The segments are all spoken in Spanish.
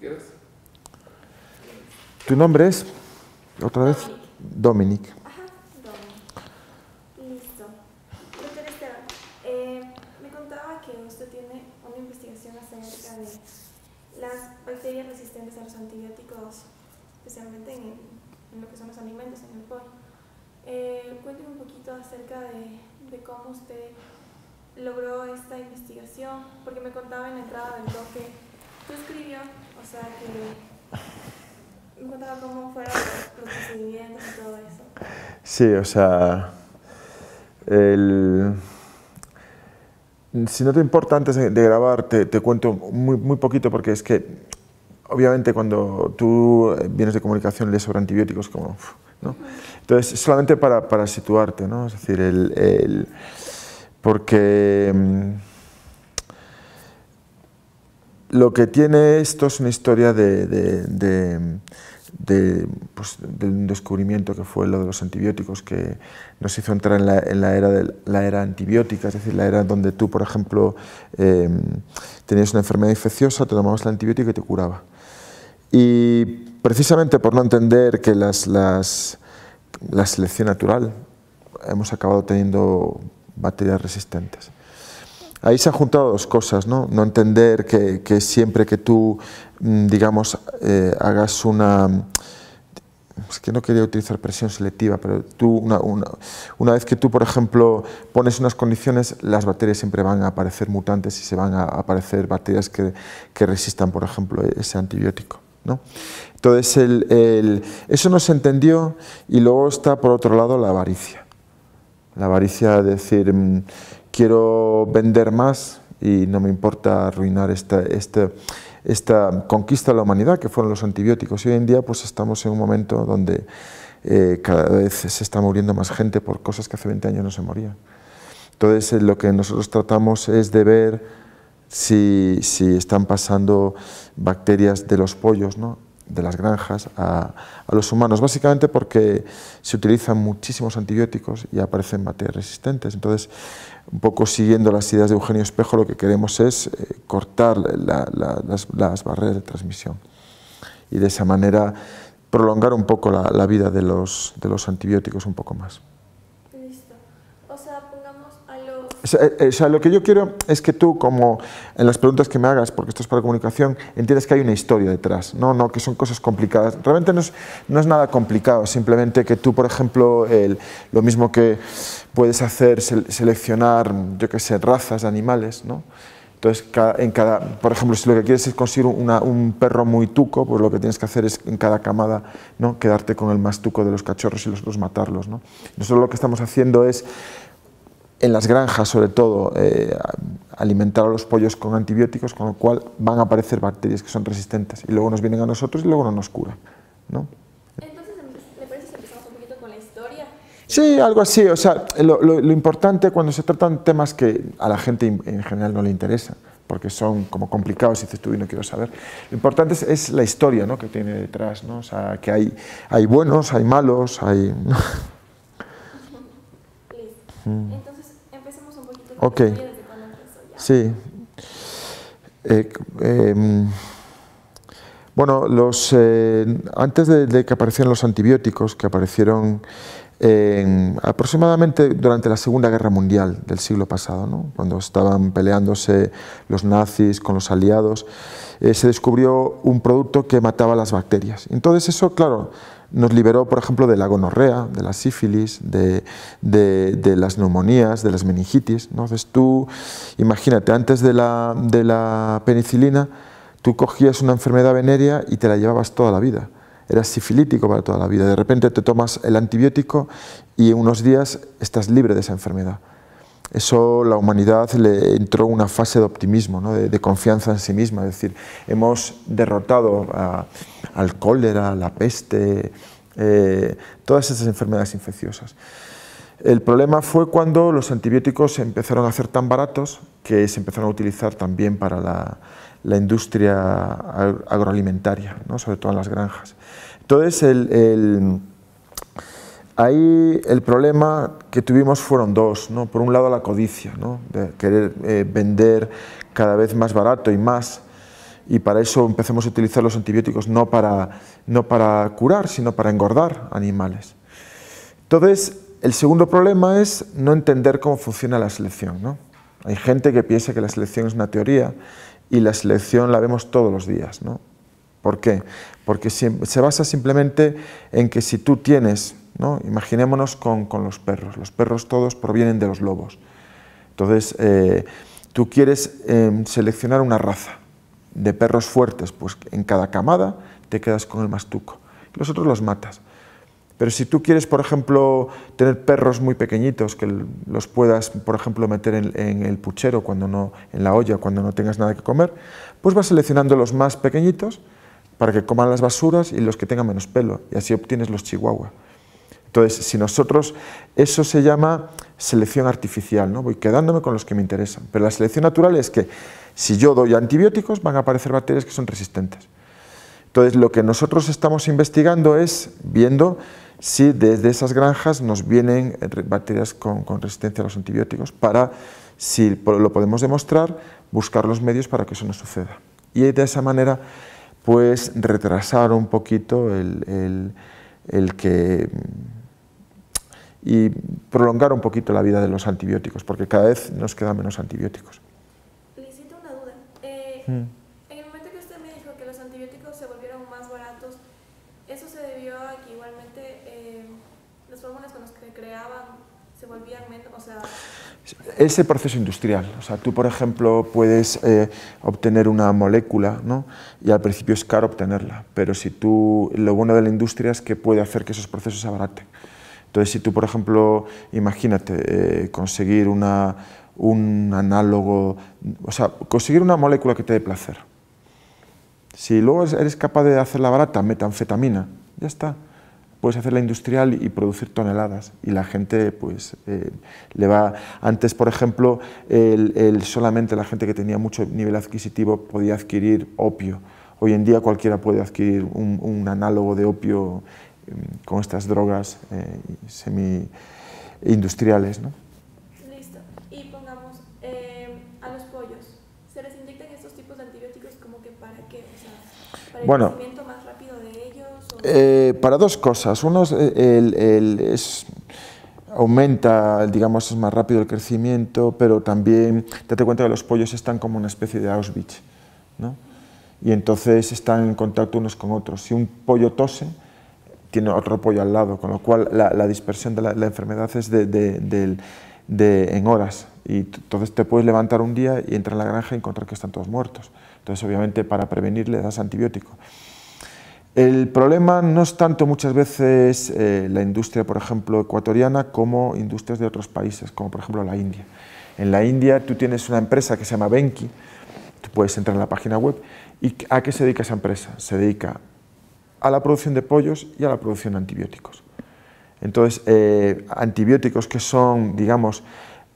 quieras. ¿Tu nombre es? ¿Otra vez? Dominic. Ajá, Dominic. Listo. Doctor Esteban, me contaba que usted tiene una investigación acerca de las bacterias resistentes a los antibióticos, especialmente en lo que son los alimentos, en el pollo. Cuénteme un poquito acerca de cómo usted logró esta investigación, porque me contaba en la entrada del blog que tú escribió, o sea que me contaba cómo fueron los procedimientos y todo eso. Sí, o sea, si no te importa, antes de grabar te cuento muy poquito, porque es que obviamente cuando tú vienes de comunicación lees sobre antibióticos como, ¿no? Entonces, solamente para situarte, ¿no? Es decir, porque lo que tiene esto es una historia de un descubrimiento que fue lo de los antibióticos, que nos hizo entrar en la era antibiótica, es decir, la era donde tú, por ejemplo, tenías una enfermedad infecciosa, te tomabas el antibiótico y te curaba. Y precisamente por no entender que la selección natural, hemos acabado teniendo bacterias resistentes. Ahí se han juntado dos cosas, ¿no? No entender que siempre que tú, digamos, hagas una... Es que no quería utilizar presión selectiva, pero tú, una vez que tú, por ejemplo, pones unas condiciones, las bacterias siempre van a aparecer mutantes y se van a aparecer bacterias que resistan, por ejemplo, ese antibiótico, ¿no? Entonces, eso no se entendió, y luego está, por otro lado, la avaricia. La avaricia de decir, quiero vender más y no me importa arruinar esta conquista de la humanidad, que fueron los antibióticos. Y hoy en día pues estamos en un momento donde cada vez se está muriendo más gente por cosas que hace 20 años no se morían. Entonces, lo que nosotros tratamos es de ver si están pasando bacterias de los pollos, ¿no?, de las granjas a los humanos, básicamente porque se utilizan muchísimos antibióticos y aparecen bacterias resistentes. Entonces, un poco siguiendo las ideas de Eugenio Espejo, lo que queremos es cortar las barreras de transmisión y de esa manera prolongar un poco la vida de los antibióticos un poco más. Listo. O sea, pongamos a los... O sea, lo que yo quiero es que tú, como en las preguntas que me hagas, porque esto es para comunicación, entiendas que hay una historia detrás, no que son cosas complicadas. Realmente no es nada complicado, simplemente que tú, por ejemplo, lo mismo que puedes hacer, seleccionar, yo qué sé, razas de animales, ¿no? Entonces, por ejemplo, si lo que quieres es conseguir un perro muy tuco, pues lo que tienes que hacer es en cada camada, ¿no?, quedarte con el más tuco de los cachorros y los otros matarlos, ¿no? Nosotros lo que estamos haciendo es, en las granjas sobre todo, alimentar a los pollos con antibióticos, con lo cual van a aparecer bacterias que son resistentes y luego nos vienen a nosotros y luego no nos curan, ¿no? Entonces, ¿le parece si empezamos un poquito con la historia? Sí, algo así. O sea, lo importante cuando se tratan temas que a la gente en general no le interesan, porque son como complicados, y dices tú, y no quiero saber, lo importante es la historia, ¿no?, que tiene detrás, ¿no? O sea, que hay buenos, hay malos, hay... Listo. Entonces, empecemos un poquito con Okay. la historia desde cuando empezó ya. Sí. Bueno, antes de que aparecieran los antibióticos, que aparecieron aproximadamente durante la Segunda Guerra Mundial del siglo pasado, ¿no?, cuando estaban peleándose los nazis con los aliados, se descubrió un producto que mataba las bacterias. Entonces eso, claro, nos liberó, por ejemplo, de la gonorrea, de la sífilis, de las neumonías, de las meningitis, ¿no? Entonces tú, imagínate, antes de la penicilina, tú cogías una enfermedad venérea y te la llevabas toda la vida. Eras sifilítico para toda la vida. De repente te tomas el antibiótico y en unos días estás libre de esa enfermedad. Eso, la humanidad le entró una fase de optimismo, ¿no?, de confianza en sí misma. Es decir, hemos derrotado al cólera, la peste, todas esas enfermedades infecciosas. El problema fue cuando los antibióticos empezaron a ser tan baratos que se empezaron a utilizar también para la industria agroalimentaria, ¿no?, sobre todo en las granjas. Entonces, ahí el problema que tuvimos fueron dos, ¿no? Por un lado, la codicia, ¿no?, de querer vender cada vez más barato y más, y para eso empecemos a utilizar los antibióticos no para curar, sino para engordar animales. Entonces, el segundo problema es no entender cómo funciona la selección, ¿no? Hay gente que piensa que la selección es una teoría y la selección la vemos todos los días, ¿no? ¿Por qué? Porque se basa simplemente en que si tú tienes, ¿no? Imaginémonos con los perros todos provienen de los lobos. Entonces, tú quieres seleccionar una raza de perros fuertes, pues en cada camada te quedas con el mastuco, los otros los matas. Pero si tú quieres, por ejemplo, tener perros muy pequeñitos, que los puedas, por ejemplo, meter en el puchero, en la olla, cuando no tengas nada que comer, pues vas seleccionando los más pequeñitos para que coman las basuras y los que tengan menos pelo, y así obtienes los chihuahua. Entonces, si nosotros, eso se llama selección artificial, ¿no? Voy quedándome con los que me interesan. Pero la selección natural es que si yo doy antibióticos, van a aparecer bacterias que son resistentes. Entonces, lo que nosotros estamos investigando es viendo si desde esas granjas nos vienen bacterias con resistencia a los antibióticos para, si lo podemos demostrar, buscar los medios para que eso no suceda. Y de esa manera, pues, retrasar un poquito y prolongar un poquito la vida de los antibióticos, porque cada vez nos quedan menos antibióticos. Le cito una duda. En el momento que usted me dijo que los antibióticos se volvieron más baratos, ¿eso se debió a que igualmente las fórmulas con las que creaban se volvían menos? O sea, ese proceso industrial, o sea, tú por ejemplo puedes obtener una molécula, ¿no? Y al principio es caro obtenerla, pero lo bueno de la industria es que puede hacer que esos procesos se abaraten. Entonces, si tú por ejemplo, imagínate conseguir un análogo, o sea, conseguir una molécula que te dé placer. Si luego eres capaz de hacerla barata, metanfetamina, ya está. Puedes hacerla industrial y producir toneladas, y la gente pues le va... Antes, por ejemplo, solamente la gente que tenía mucho nivel adquisitivo podía adquirir opio. Hoy en día cualquiera puede adquirir un análogo de opio con estas drogas semi-industriales, ¿no? Listo. Y pongamos a los pollos, ¿se les inyectan estos tipos de antibióticos como que para qué? O sea, ¿para el crecimiento más rápido de ellos? Para dos cosas. Uno aumenta, digamos, es más rápido el crecimiento, pero también date cuenta que los pollos están como una especie de Auschwitz, ¿no? Y entonces están en contacto unos con otros. Si un pollo tose, tiene otro pollo al lado, con lo cual la dispersión de la enfermedad es en horas. Y entonces te puedes levantar un día y entrar en la granja y encontrar que están todos muertos. Entonces, obviamente, para prevenir le das antibiótico. El problema no es tanto muchas veces la industria, por ejemplo, ecuatoriana, como industrias de otros países, como por ejemplo la India. En la India tú tienes una empresa que se llama Venki, tú puedes entrar en la página web, ¿y a qué se dedica esa empresa? Se dedica a la producción de pollos y a la producción de antibióticos. Entonces, antibióticos que son, digamos,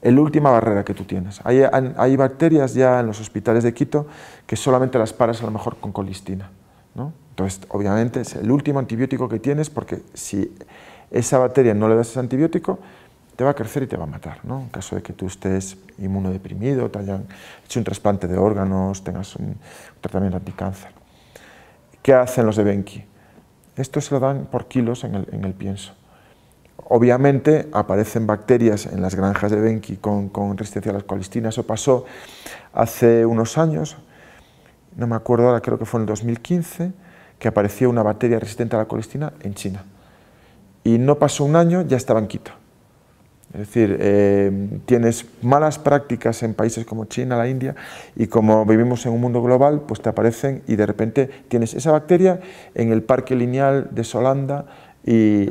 la última barrera que tú tienes. Hay bacterias ya en los hospitales de Quito que solamente las paras a lo mejor con colistina, ¿no? Entonces, obviamente, es el último antibiótico que tienes, porque si esa bacteria no le das ese antibiótico, te va a crecer y te va a matar, ¿no? En caso de que tú estés inmunodeprimido, te hayan hecho un trasplante de órganos, tengas un tratamiento anticáncer. ¿Qué hacen los de Venki? Esto se lo dan por kilos en el pienso. Obviamente aparecen bacterias en las granjas de Venki con resistencia a las colistinas. Eso pasó hace unos años, no me acuerdo ahora, creo que fue en el 2015, que apareció una bacteria resistente a la colistina en China. Y no pasó un año, ya estaba en Quito. Es decir, tienes malas prácticas en países como China, la India, y como vivimos en un mundo global, pues te aparecen y de repente tienes esa bacteria en el parque lineal de Solanda y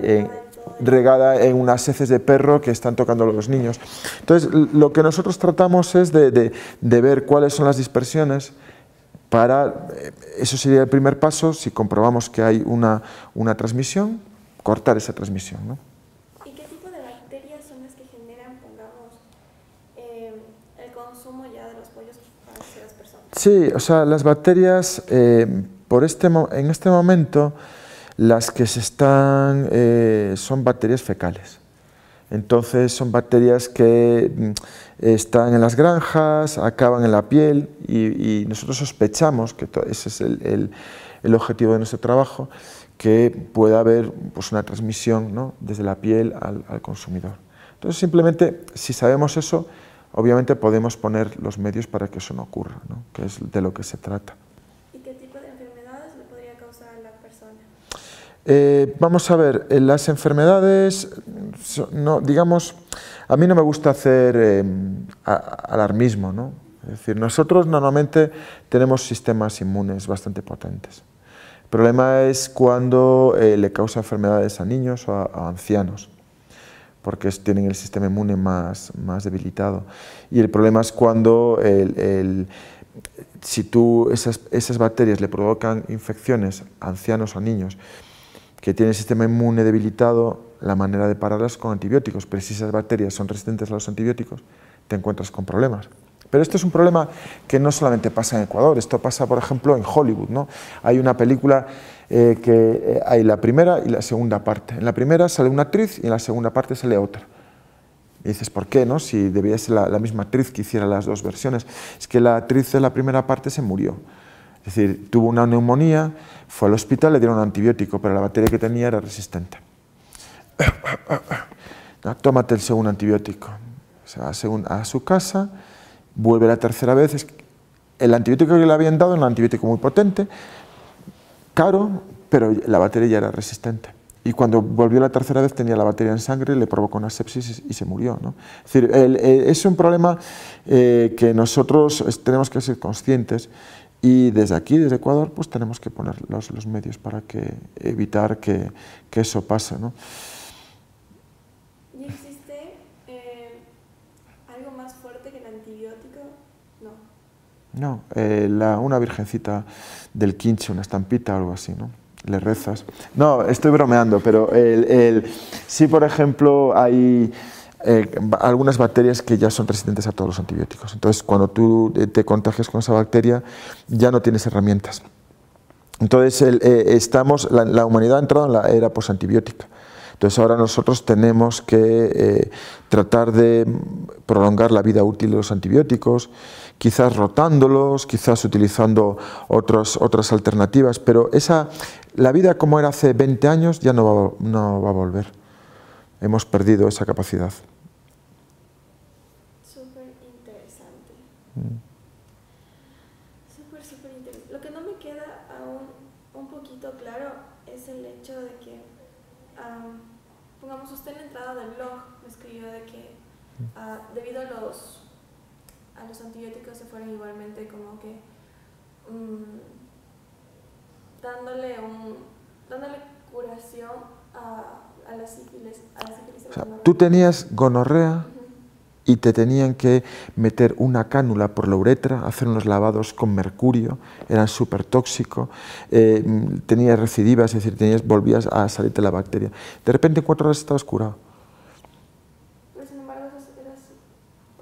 regada en unas heces de perro que están tocando a los niños. Entonces, lo que nosotros tratamos es de ver cuáles son las dispersiones. Eso sería el primer paso. Si comprobamos que hay una transmisión, cortar esa transmisión, ¿no? ¿Y qué tipo de bacterias son las que generan, pongamos, el consumo ya de los pollos hacia las personas? Sí, o sea, las bacterias, en este momento, las que son bacterias fecales. Entonces son bacterias que están en las granjas, acaban en la piel y nosotros sospechamos que ese es el objetivo de nuestro trabajo, que pueda haber pues, una transmisión, ¿no?, desde la piel al consumidor. Entonces simplemente si sabemos eso, obviamente podemos poner los medios para que eso no ocurra, ¿no?, que es de lo que se trata. ¿Y qué tipo de enfermedades le podría causar a la persona? Vamos a ver, las enfermedades, no, digamos, a mí no me gusta hacer alarmismo, ¿no? Es decir, nosotros normalmente tenemos sistemas inmunes bastante potentes. El problema es cuando le causa enfermedades a niños o a ancianos, porque tienen el sistema inmune más debilitado. Y el problema es cuando si tú esas bacterias le provocan infecciones a ancianos o a niños que tienen el sistema inmune debilitado, la manera de pararlas es con antibióticos, pero si esas bacterias son resistentes a los antibióticos, te encuentras con problemas. Pero esto es un problema que no solamente pasa en Ecuador, esto pasa, por ejemplo, en Hollywood, ¿no? Hay una película que hay la primera y la segunda parte. En la primera sale una actriz y en la segunda parte sale otra. Y dices, ¿por qué, no? Si debía ser la misma actriz que hiciera las dos versiones. Es que la actriz de la primera parte se murió. Es decir, tuvo una neumonía, fue al hospital, le dieron un antibiótico, pero la bacteria que tenía era resistente. Tómate el segundo antibiótico. Se va a su casa, vuelve la tercera vez. El antibiótico que le habían dado era un antibiótico muy potente, caro, pero la bacteria ya era resistente. Y cuando volvió la tercera vez tenía la bacteria en sangre, le provocó una sepsis y se murió, ¿no? Es decir, es un problema que nosotros tenemos que ser conscientes. Y desde aquí, desde Ecuador, pues tenemos que poner los medios para evitar que eso pase, ¿no? ¿Y existe algo más fuerte que el antibiótico? No. No, una virgencita del Quinche, una estampita o algo así, ¿no? Le rezas. No, estoy bromeando, pero sí, por ejemplo, hay algunas bacterias que ya son resistentes a todos los antibióticos. Entonces, cuando tú te contagias con esa bacteria, ya no tienes herramientas. Entonces, la humanidad ha entrado en la era posantibiótica. Entonces, ahora nosotros tenemos que tratar de prolongar la vida útil de los antibióticos, quizás rotándolos, quizás utilizando otras alternativas, pero la vida como era hace 20 años ya no va a volver. Hemos perdido esa capacidad. Súper interesante. Súper interesante. Lo que no me queda aún un poquito claro es el hecho de que, pongamos, usted en la entrada del blog me escribió de que debido a los antibióticos se fueron igualmente como que dándole curación a la sífilis. O sea, tú tenías gonorrea y te tenían que meter una cánula por la uretra, hacer unos lavados con mercurio, eran súper tóxicos, tenías recidivas, es decir, volvías a salirte la bacteria. De repente en 4 horas estabas curado. Pero sin embargo,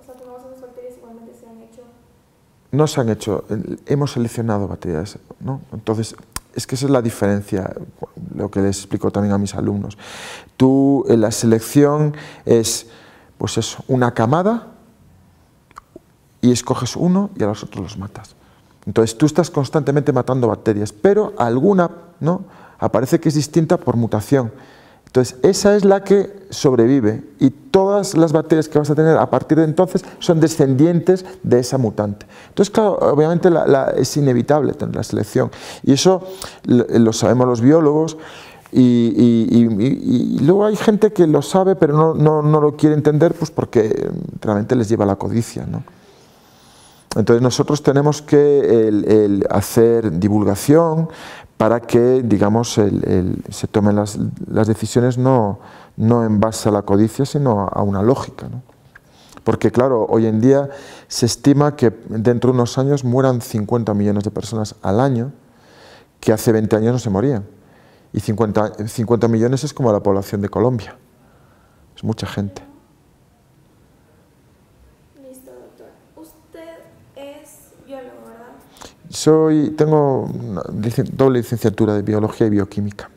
todas esas bacterias igualmente se han hecho. No se han hecho, hemos seleccionado bacterias, ¿no? Entonces, es que esa es la diferencia, lo que les explico también a mis alumnos. La selección es, pues eso, una camada y escoges uno y a los otros los matas. Entonces tú estás constantemente matando bacterias, pero alguna, ¿no?, aparece que es distinta por mutación. Entonces esa es la que sobrevive y todas las bacterias que vas a tener a partir de entonces son descendientes de esa mutante. Entonces, claro, obviamente es inevitable tener la selección y eso lo sabemos los biólogos. Y luego hay gente que lo sabe pero no lo quiere entender, pues porque realmente les lleva la codicia, ¿no? Entonces nosotros tenemos que hacer divulgación para que, digamos, se tomen las decisiones no en base a la codicia, sino a una lógica, ¿no? Porque claro, hoy en día se estima que dentro de unos años mueran 50 millones de personas al año, que hace 20 años no se morían. Y 50 millones es como la población de Colombia. Es mucha gente. Listo, doctor. Usted es biólogo, ¿verdad? Tengo una doble licenciatura de Biología y Bioquímica.